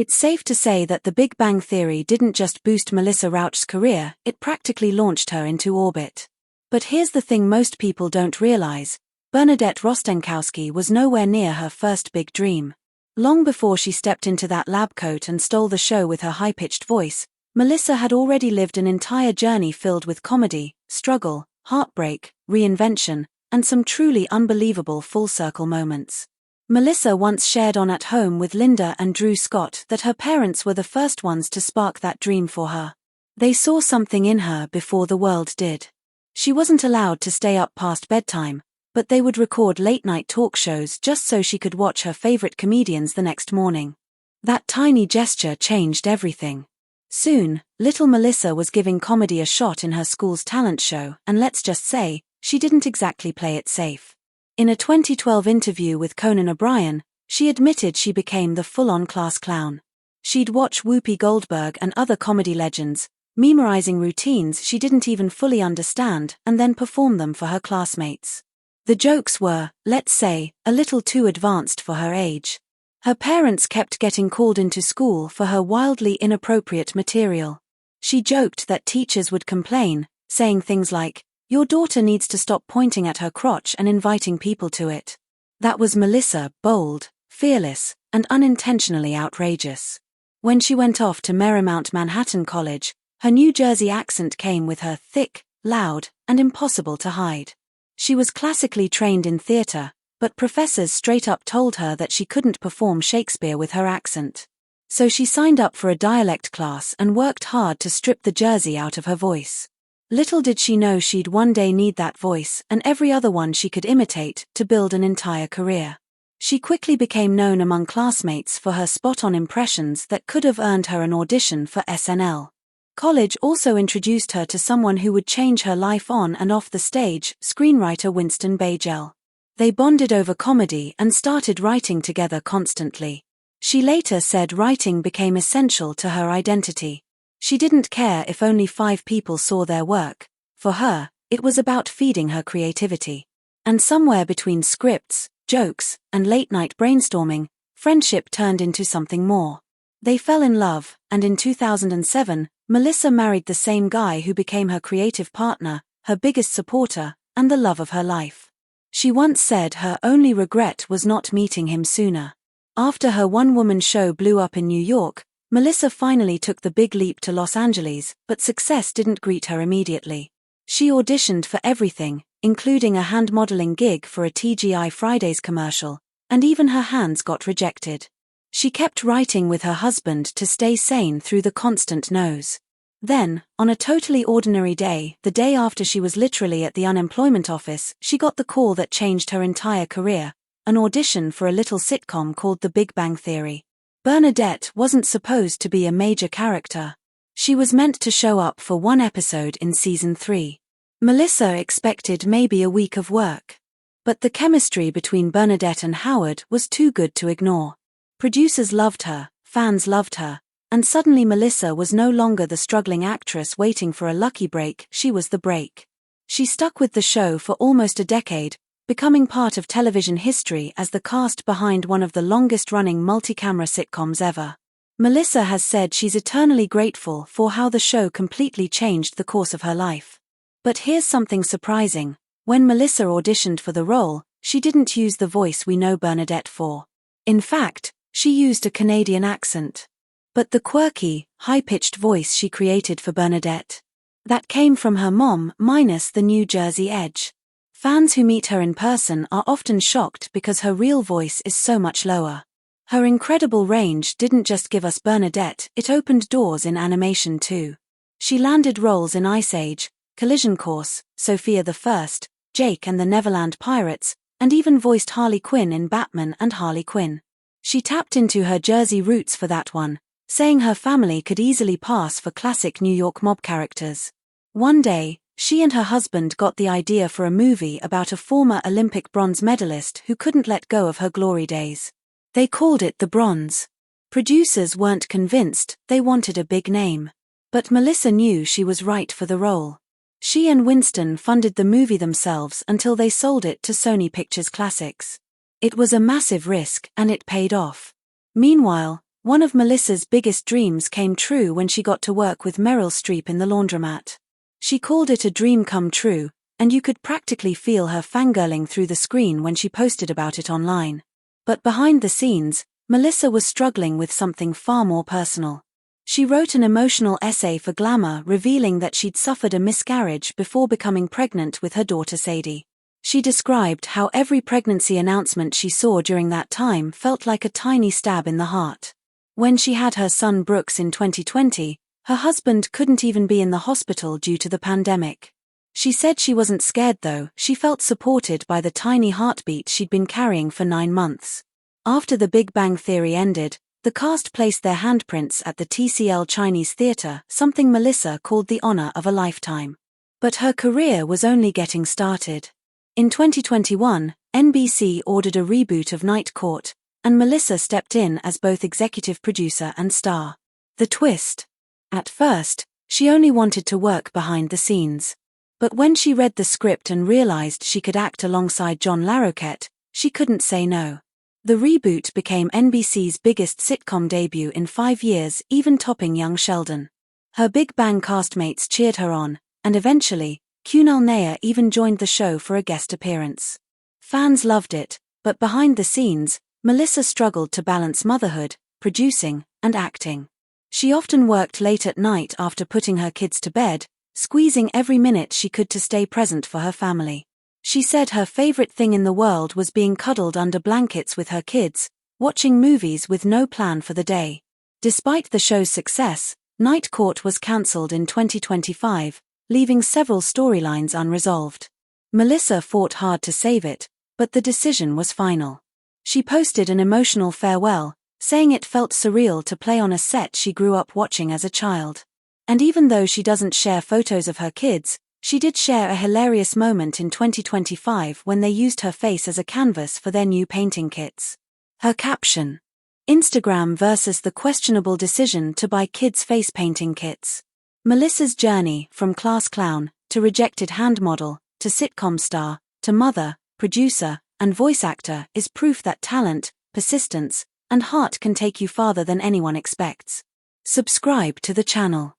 It's safe to say that The Big Bang Theory didn't just boost Melissa Rauch's career, it practically launched her into orbit. But here's the thing most people don't realize. Bernadette Rostenkowski was nowhere near her first big dream. Long before she stepped into that lab coat and stole the show with her high-pitched voice, Melissa had already lived an entire journey filled with comedy, struggle, heartbreak, reinvention, and some truly unbelievable full-circle moments. Melissa once shared on At Home with Linda and Drew Scott that her parents were the first ones to spark that dream for her. They saw something in her before the world did. She wasn't allowed to stay up past bedtime, but they would record late-night talk shows just so she could watch her favorite comedians the next morning. That tiny gesture changed everything. Soon, little Melissa was giving comedy a shot in her school's talent show, and let's just say, she didn't exactly play it safe. In a 2012 interview with Conan O'Brien, she admitted she became the full-on class clown. She'd watch Whoopi Goldberg and other comedy legends, memorizing routines she didn't even fully understand, and then perform them for her classmates. The jokes were, let's say, a little too advanced for her age. Her parents kept getting called into school for her wildly inappropriate material. She joked that teachers would complain, saying things like, "Your daughter needs to stop pointing at her crotch and inviting people to it." That was Melissa, bold, fearless, and unintentionally outrageous. When she went off to Marymount Manhattan College, her New Jersey accent came with her, thick, loud, and impossible to hide. She was classically trained in theater, but professors straight up told her that she couldn't perform Shakespeare with her accent. So she signed up for a dialect class and worked hard to strip the Jersey out of her voice. Little did she know she'd one day need that voice and every other one she could imitate to build an entire career. She quickly became known among classmates for her spot-on impressions that could have earned her an audition for SNL. College also introduced her to someone who would change her life on and off the stage, screenwriter Winston Bajel. They bonded over comedy and started writing together constantly. She later said writing became essential to her identity. She didn't care if only 5 people saw their work. For her, it was about feeding her creativity. And somewhere between scripts, jokes, and late-night brainstorming, friendship turned into something more. They fell in love, and in 2007, Melissa married the same guy who became her creative partner, her biggest supporter, and the love of her life. She once said her only regret was not meeting him sooner. After her one-woman show blew up in New York, Melissa finally took the big leap to Los Angeles, but success didn't greet her immediately. She auditioned for everything, including a hand modeling gig for a TGI Fridays commercial, and even her hands got rejected. She kept writing with her husband to stay sane through the constant no's. Then, on a totally ordinary day, the day after she was literally at the unemployment office, she got the call that changed her entire career, an audition for a little sitcom called The Big Bang Theory. Bernadette wasn't supposed to be a major character. She was meant to show up for one episode in season 3. Melissa expected maybe a week of work. But the chemistry between Bernadette and Howard was too good to ignore. Producers loved her, fans loved her, and suddenly Melissa was no longer the struggling actress waiting for a lucky break, she was the break. She stuck with the show for almost a decade, becoming part of television history as the cast behind one of the longest-running multi-camera sitcoms ever. Melissa has said she's eternally grateful for how the show completely changed the course of her life. But here's something surprising. When Melissa auditioned for the role, she didn't use the voice we know Bernadette for. In fact, she used a Canadian accent. But the quirky, high-pitched voice she created for Bernadette, that came from her mom minus the New Jersey edge. Fans who meet her in person are often shocked because her real voice is so much lower. Her incredible range didn't just give us Bernadette, it opened doors in animation too. She landed roles in Ice Age, Collision Course, Sophia the First, Jake and the Neverland Pirates, and even voiced Harley Quinn in Batman and Harley Quinn. She tapped into her Jersey roots for that one, saying her family could easily pass for classic New York mob characters. One day, she and her husband got the idea for a movie about a former Olympic bronze medalist who couldn't let go of her glory days. They called it The Bronze. Producers weren't convinced, they wanted a big name. But Melissa knew she was right for the role. She and Winston funded the movie themselves until they sold it to Sony Pictures Classics. It was a massive risk, and it paid off. Meanwhile, One of Melissa's biggest dreams came true when she got to work with Meryl Streep in The Laundromat. She called it a dream come true, and you could practically feel her fangirling through the screen when she posted about it online. But behind the scenes, Melissa was struggling with something far more personal. She wrote an emotional essay for Glamour revealing that she'd suffered a miscarriage before becoming pregnant with her daughter Sadie. She described how every pregnancy announcement she saw during that time felt like a tiny stab in the heart. When she had her son Brooks in 2020, her husband couldn't even be in the hospital due to the pandemic. She said she wasn't scared though, she felt supported by the tiny heartbeat she'd been carrying for 9 months. After The Big Bang Theory ended, the cast placed their handprints at the TCL Chinese Theatre, something Melissa called the honor of a lifetime. But her career was only getting started. In 2021, NBC ordered a reboot of Night Court, and Melissa stepped in as both executive producer and star. The twist? At first, she only wanted to work behind the scenes. But when she read the script and realized she could act alongside John Larroquette, she couldn't say no. The reboot became NBC's biggest sitcom debut in 5 years, even topping Young Sheldon. Her Big Bang castmates cheered her on, and eventually, Kunal Nair even joined the show for a guest appearance. Fans loved it, but behind the scenes, Melissa struggled to balance motherhood, producing, and acting. She often worked late at night after putting her kids to bed, squeezing every minute she could to stay present for her family. She said her favorite thing in the world was being cuddled under blankets with her kids, watching movies with no plan for the day. Despite the show's success, Night Court was cancelled in 2025, leaving several storylines unresolved. Melissa fought hard to save it, but the decision was final. She posted an emotional farewell, saying it felt surreal to play on a set she grew up watching as a child. And even though she doesn't share photos of her kids, she did share a hilarious moment in 2025 when they used her face as a canvas for their new painting kits. Her caption: Instagram versus the questionable decision to buy kids' face painting kits. Melissa's journey, from class clown, to rejected hand model, to sitcom star, to mother, producer, and voice actor, is proof that talent, persistence, and heart can take you farther than anyone expects. Subscribe to the channel.